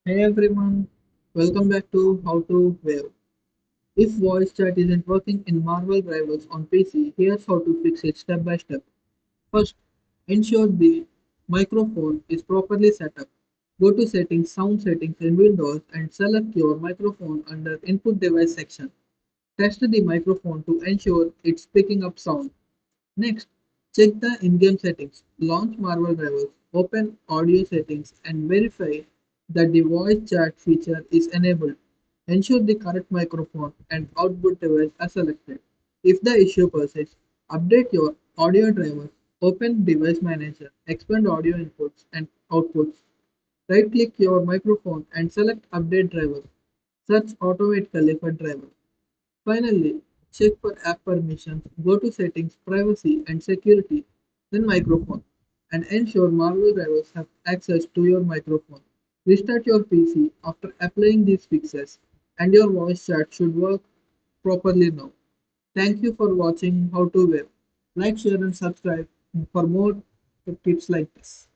Hey everyone, welcome back to How to Wave. If voice chat isn't working in Marvel Rivals on PC, here's how to fix it step by step. First, ensure the microphone is properly set up. Go to Settings, Sound Settings in Windows and select your microphone under Input Device section. Test the microphone to ensure it's picking up sound. Next, check the in-game settings. Launch Marvel Rivals, open audio settings and verify that the voice chat feature is enabled. Ensure the correct microphone and output device are selected. If the issue persists, update your audio drivers, open Device Manager, expand audio inputs and outputs. Right-click your microphone and select Update Driver. Search automatically for driver. Finally, check for app permissions, go to Settings, Privacy and Security, then Microphone, and ensure Marvel drivers have access to your microphone. Restart your PC after applying these fixes, and your voice chat should work properly now. Thank you for watching How to Web. Like, share, and subscribe for more tips like this.